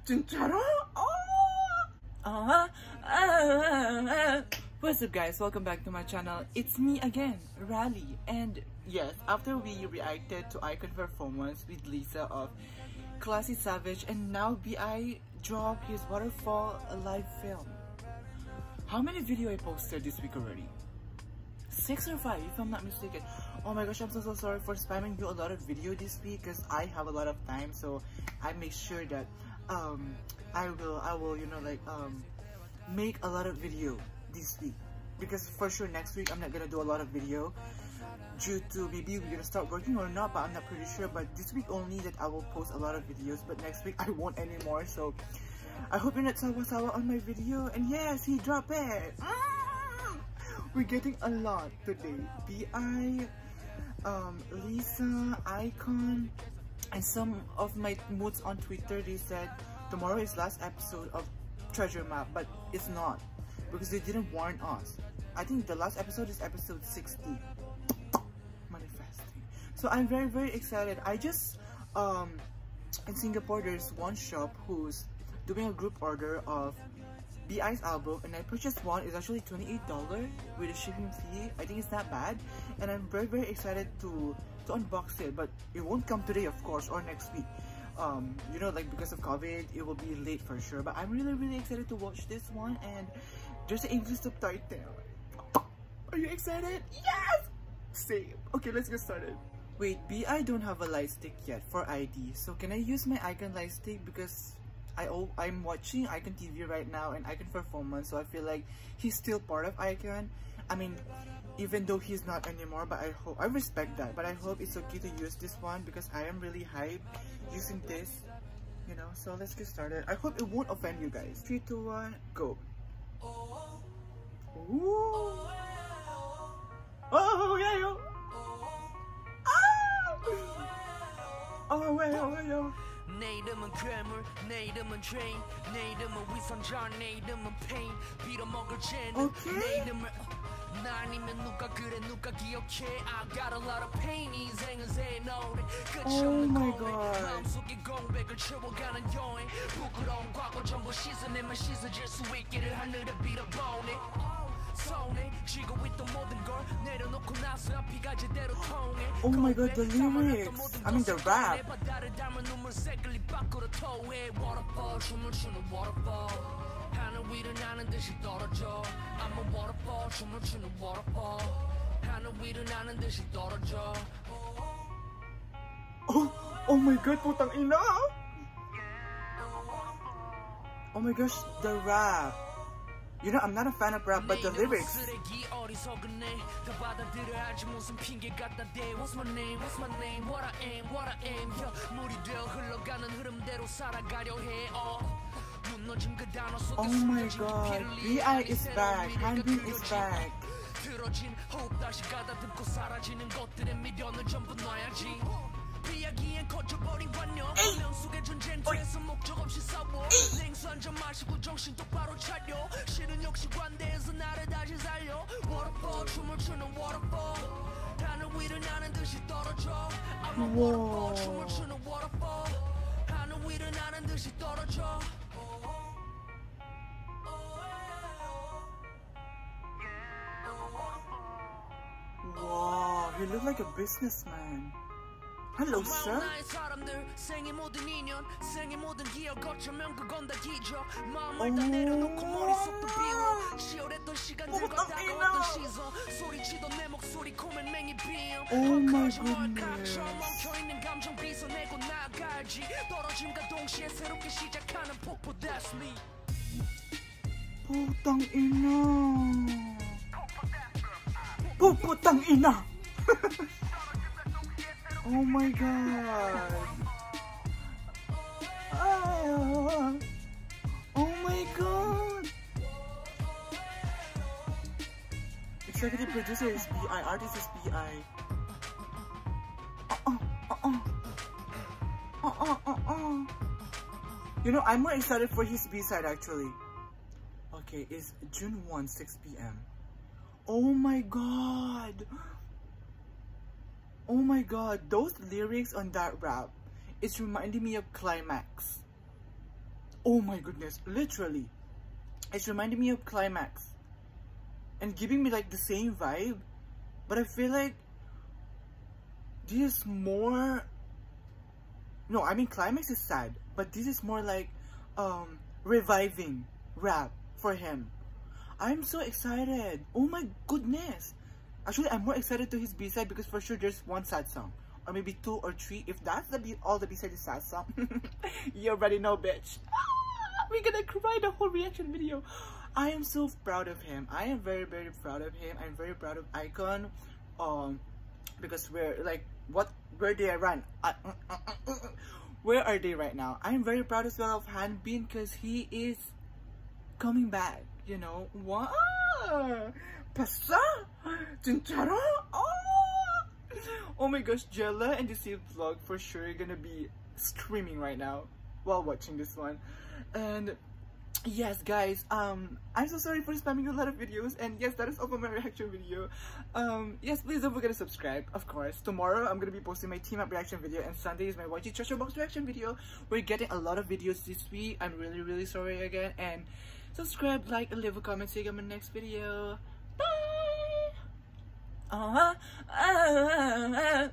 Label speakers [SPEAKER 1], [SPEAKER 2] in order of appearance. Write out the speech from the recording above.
[SPEAKER 1] 진짜로? What's up guys, welcome back to my channel. It's me again, Rally. And yes, after we reacted to Icon performance with Lisa of Classy Savage, and now BI dropped his Waterfall live film. How many video I posted this week already? 6 or 5 if I'm not mistaken. Oh my gosh, I'm so sorry for spamming you a lot of video this week because I have a lot of time, so I make sure that I will you know, like make a lot of video this week, because for sure next week I'm not gonna do a lot of video due to maybe we're gonna start working or not, but I'm not pretty sure. But this week only that I will post a lot of videos, but next week I won't anymore. So I hope you're not sawa on my video. And yes, he dropped it. We're getting a lot today. BI, Lisa, Icon, and some of my moods on Twitter, they said tomorrow is last episode of Treasure Map, but it's not, because they didn't warn us. I think the last episode is episode 60. Manifesting. So I'm very excited. I just in Singapore there's one shop who's doing a group order of BI's album, and I purchased one. It's actually $28 with a shipping fee. I think it's not bad, and I'm very excited to unbox it, but it won't come today of course, or next week. You know, like because of COVID it will be late for sure, but I'm really excited to watch this one. And there's an English subtitle. Are you excited? Yes! Same. Okay, let's get started. Wait, BI don't have a light stick yet for ID, so can I use my Icon light stick? Because I'm watching Icon TV right now and Icon performance, so I feel like he's still part of Icon. I mean, even though he's not anymore, but I respect that, but I hope it's okay to use this one because I am really hyped using this, you know. So let's get started. I hope it won't offend you guys. 3, 2, 1, go. Ooh. Oh yeah, yo. Oh yeah, yo.
[SPEAKER 2] 내 이름은 괴물, 내 이름은 죄인, 내 이름은 위선자, 내 이름은 pain. 빌어먹을 죄는 내 이름을 나 아니면 누가 그래 누가 기억해. I got a lot of pain. 이 인생은 새 노래 끝이 없는 고백, 마음속에 공백을 채워가는 여행. 부끄러운 과거 전부 씻어내만 씻어질 수 있기를 하늘에 빌어보네.
[SPEAKER 1] Oh my god, the lyrics! I mean the rap! Oh my god, putang ina! Oh my gosh, the rap! You know, I'm not a fan of rap, but the lyrics. Oh my god, BI is back, Hanbin is back.
[SPEAKER 2] 비약이엔 커져버린 관념 명 속의 전쟁터에서 목적 없이 싸워 냉수 한잔 마시고 정신 똑바로 차려 실은 역시 관대에서 나를 다시 살려 Waterfall 춤을 추는 Waterfall 하늘 위를 나는 듯이 떨어져 I'm a Waterfall 춤을 추는 Waterfall 하늘 위를 나는 듯이 떨어져
[SPEAKER 1] Wow, he looked like a businessman. Hello, sir. Oh my goodness. Putang ina. Putang ina. Oh my god. Oh my god. Executive producer is BI, artist is BI. You know, I'm more excited for his B-side actually. Okay, it's June 1, 6 p.m. Oh my god. Oh my god, those lyrics on that rap, it's reminding me of Climax. Oh my goodness, literally. It's reminding me of Climax. And giving me like the same vibe. But I feel like this is more... No, I mean Climax is sad. But this is more like reviving rap for him. I'm so excited. Oh my goodness. Actually, I'm more excited to his B-side because for sure there's one sad song. Or maybe 2 or 3. If that's all the B-side is sad song. You already know, bitch. We're gonna cry the whole reaction video. I am so proud of him. I am very, very proud of him. I'm very proud of Icon. Because we're like, where do I run? Where are they right now? I'm very proud as well of Hanbin because he is coming back. You know, wow, pasa, chinchara, oh my gosh, Jella and the Save vlog for sure gonna be screaming right now while watching this one. And yes, guys, I'm so sorry for spamming a lot of videos, and yes, that is all for my reaction video. Yes, please don't forget to subscribe, of course. Tomorrow, I'm gonna be posting my team up reaction video, and Sunday is my YG treasure box reaction video. We're getting a lot of videos this week. I'm really, really sorry again, and subscribe, like, and leave a comment. See you in my next video. Bye!